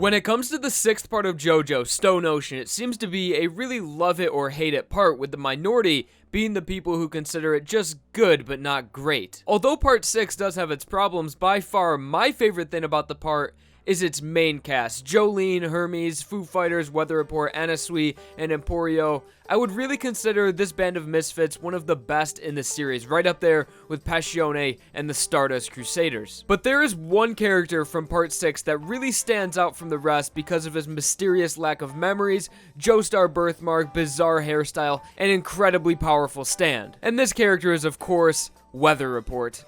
When it comes to the 6th part of JoJo, Stone Ocean, it seems to be a really love it or hate it part, with the minority being the people who consider it just good but not great. Although part 6 does have its problems, by far my favorite thing about the part is its main cast. Jolene, Hermes, Foo Fighters, Weather Report, Anasui, and Emporio. I would really consider this band of misfits one of the best in the series, right up there with Passione and the Stardust Crusaders. But there is one character from part 6 that really stands out from the rest because of his mysterious lack of memories, Joestar birthmark, bizarre hairstyle, and incredibly powerful stand. And this character is, of course, Weather Report.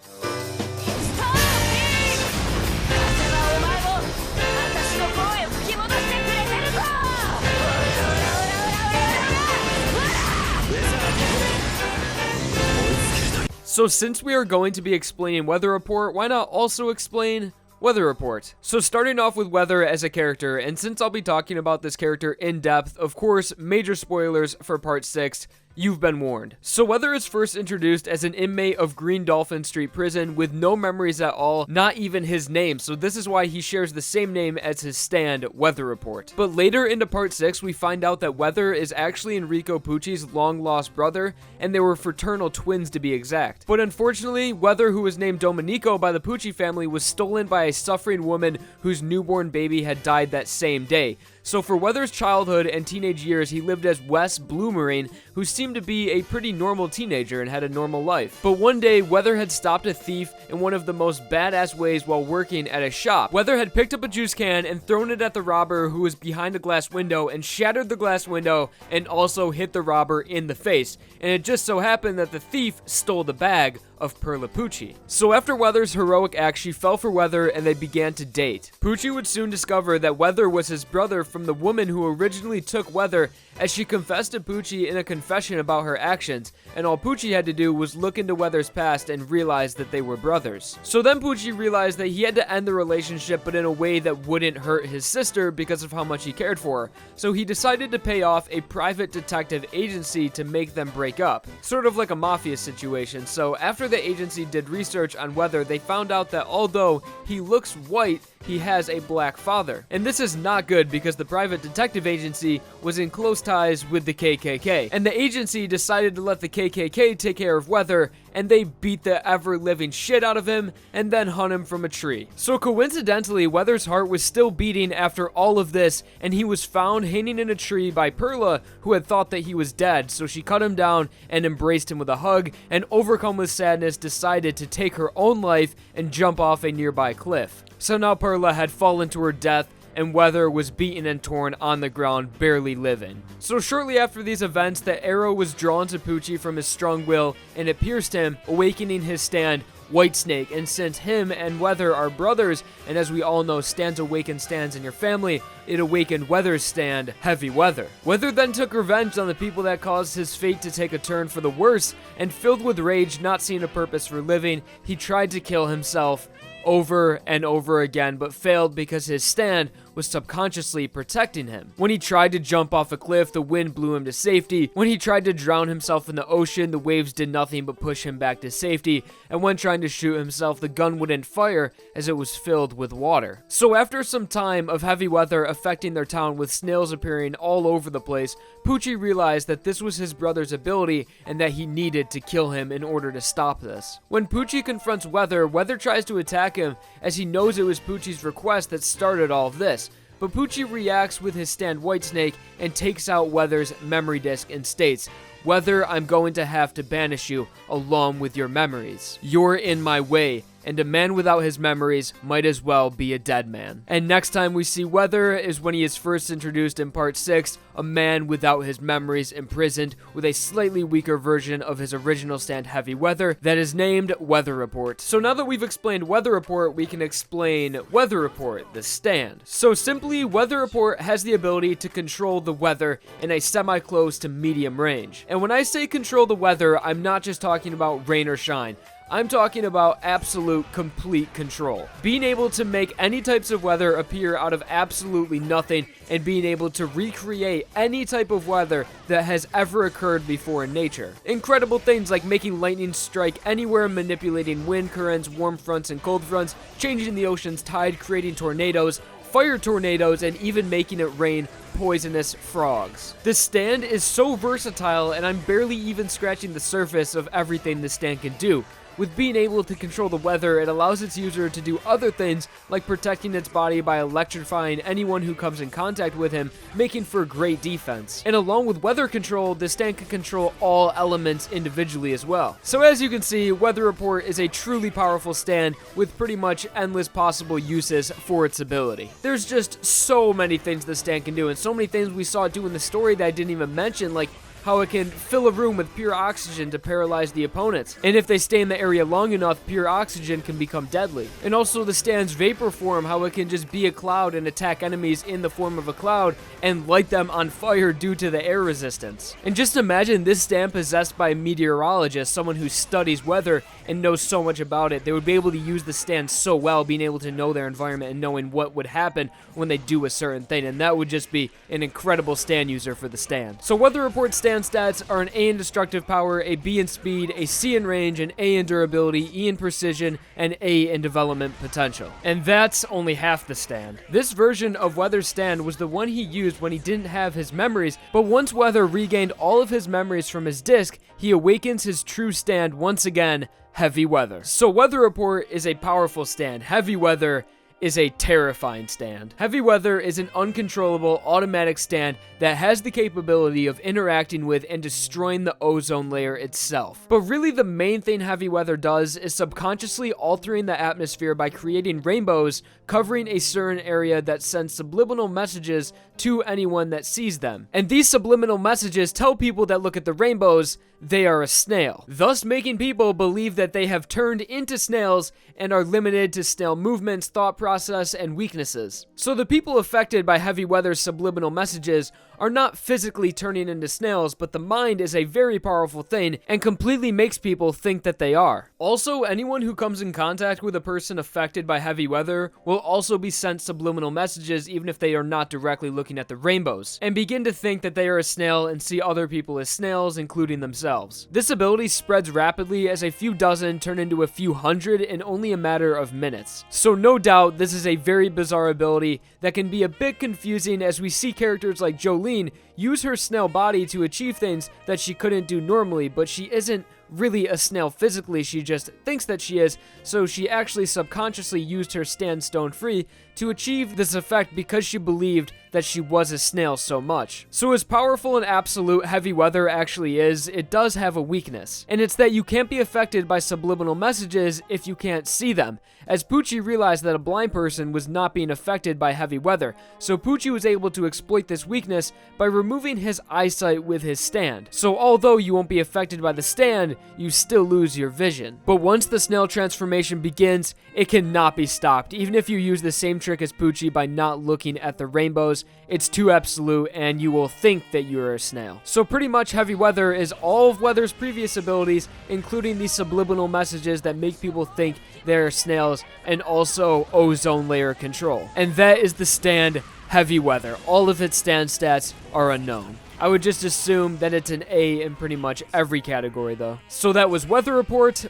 So since we are going to be explaining Weather Report, why not also explain Weather Report? So starting off with Weather as a character, and since I'll be talking about this character in depth, of course, major spoilers for part 6, you've been warned. So Weather is first introduced as an inmate of Green Dolphin Street Prison with no memories at all, not even his name, so this is why he shares the same name as his stand, Weather Report. But later into part 6, we find out that Weather is actually Enrico Pucci's long-lost brother, and they were fraternal twins to be exact. But unfortunately, Weather, who was named Domenico by the Pucci family, was stolen by a suffering woman whose newborn baby had died that same day. So for Weather's childhood and teenage years, he lived as Wes Bloomerang, who seemed to be a pretty normal teenager and had a normal life. But one day, Weather had stopped a thief in one of the most badass ways while working at a shop. Weather had picked up a juice can and thrown it at the robber, who was behind a glass window, and shattered the glass window and also hit the robber in the face. And it just so happened that the thief stole the bag of Perla Pucci. So after Weather's heroic act, she fell for Weather and they began to date. Pucci would soon discover that Weather was his brother from the woman who originally took Weather, as she confessed to Pucci in a confession about her actions, and all Pucci had to do was look into Weather's past and realize that they were brothers. So then Pucci realized that he had to end the relationship, but in a way that wouldn't hurt his sister because of how much he cared for her. So he decided to pay off a private detective agency to make them break up, sort of like a mafia situation. So after the agency did research on Weather, they found out that although he looks white, he has a black father. And this is not good because the private detective agency was in close ties with the KKK. And the agency decided to let the KKK take care of Weather, and they beat the ever-living shit out of him and then hung him from a tree. So coincidentally, Weather's heart was still beating after all of this, and he was found hanging in a tree by Perla, who had thought that he was dead. So she cut him down and embraced him with a hug, and overcome with sadness, decided to take her own life and jump off a nearby cliff. So now Perla had fallen to her death, and Weather was beaten and torn on the ground, barely living. So shortly after these events, the arrow was drawn to Pucci from his strong will, and it pierced him, awakening his stand, Whitesnake. And since him and Weather are brothers, and as we all know, stands awaken stands in your family, it awakened Weather's stand, Heavy Weather. Weather then took revenge on the people that caused his fate to take a turn for the worse, and filled with rage, not seeing a purpose for living, he tried to kill himself over and over again, but failed because his stand was subconsciously protecting him. When he tried to jump off a cliff, the wind blew him to safety. When he tried to drown himself in the ocean, the waves did nothing but push him back to safety. And when trying to shoot himself, the gun wouldn't fire as it was filled with water. So after some time of heavy weather affecting their town with snails appearing all over the place, Pucci realized that this was his brother's ability and that he needed to kill him in order to stop this. When Pucci confronts Weather, Weather tries to attack him as he knows it was Pucci's request that started all of this. But Pucci reacts with his stand Whitesnake and takes out Weather's memory disk and states, "Weather, I'm going to have to banish you along with your memories. You're in my way, and a man without his memories might as well be a dead man." And next time we see Weather is when he is first introduced in part 6, a man without his memories imprisoned with a slightly weaker version of his original stand Heavy Weather that is named Weather Report. So now that we've explained Weather Report, we can explain Weather Report, the stand. So simply, Weather Report has the ability to control the weather in a semi-close to medium range. And when I say control the weather, I'm not just talking about rain or shine. I'm talking about absolute, complete control. Being able to make any types of weather appear out of absolutely nothing, and being able to recreate any type of weather that has ever occurred before in nature. Incredible things like making lightning strike anywhere, manipulating wind currents, warm fronts and cold fronts, changing the ocean's tide, creating tornadoes, fire tornadoes, and even making it rain poisonous frogs. This stand is so versatile, and I'm barely even scratching the surface of everything this stand can do. With being able to control the weather, it allows its user to do other things like protecting its body by electrifying anyone who comes in contact with him, making for great defense. And along with weather control, this stand can control all elements individually as well. So as you can see, Weather Report is a truly powerful stand with pretty much endless possible uses for its ability. There's just so many things this stand can do, and so many things we saw it do in the story that I didn't even mention, like how it can fill a room with pure oxygen to paralyze the opponents. And if they stay in the area long enough, pure oxygen can become deadly. And also the stand's vapor form, how it can just be a cloud and attack enemies in the form of a cloud and light them on fire due to the air resistance. And just imagine this stand possessed by a meteorologist, someone who studies weather and knows so much about it. They would be able to use the stand so well, being able to know their environment and knowing what would happen when they do a certain thing. And that would just be an incredible stand user for the stand. So Weather Report stand stats are an A in destructive power, a B in speed, a C in range, an A in durability, E in precision, and A in development potential. And that's only half the stand. This version of Weather's stand was the one he used when he didn't have his memories, but once Weather regained all of his memories from his disc, he awakens his true stand once again, Heavy Weather. So Weather Report is a powerful stand. Heavy Weather is a terrifying stand. Heavy Weather is an uncontrollable automatic stand that has the capability of interacting with and destroying the ozone layer itself. But really the main thing Heavy Weather does is subconsciously altering the atmosphere by creating rainbows covering a certain area that sends subliminal messages to anyone that sees them. And these subliminal messages tell people that look at the rainbows they are a snail, thus making people believe that they have turned into snails and are limited to snail movements, thought process, and weaknesses. So the people affected by Heavy Weather's subliminal messages are not physically turning into snails, but the mind is a very powerful thing and completely makes people think that they are. Also, anyone who comes in contact with a person affected by Heavy Weather will also be sent subliminal messages even if they are not directly looking at the rainbows, and begin to think that they are a snail and see other people as snails, including themselves. This ability spreads rapidly as a few dozen turn into a few hundred in only a matter of minutes. So no doubt this is a very bizarre ability that can be a bit confusing as we see characters like Jolene use her snail body to achieve things that she couldn't do normally, but she isn't really a snail physically, she just thinks that she is, so she actually subconsciously used her stand stone free to achieve this effect because she believed that she was a snail so much. So as powerful and absolute Heavy Weather actually is, it does have a weakness, and it's that you can't be affected by subliminal messages if you can't see them, as Poochie realized that a blind person was not being affected by Heavy Weather, so Poochie was able to exploit this weakness by removing his eyesight with his stand. So although you won't be affected by the stand, you still lose your vision. But once the snail transformation begins, it cannot be stopped. Even if you use the same trick as Poochie by not looking at the rainbows, it's too absolute and you will think that you're a snail. So pretty much Heavy Weather is all of Weather's previous abilities, including these subliminal messages that make people think they're snails, and also ozone layer control. And that is the stand Heavy Weather. All of its stand stats are unknown. I would just assume that it's an A in pretty much every category though. So that was Weather Report,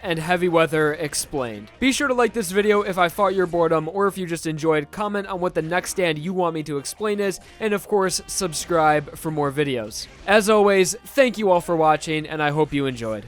and Heavy Weather explained. Be sure to like this video if I fought your boredom, or if you just enjoyed, comment on what the next stand you want me to explain is, and of course, subscribe for more videos. As always, thank you all for watching, and I hope you enjoyed.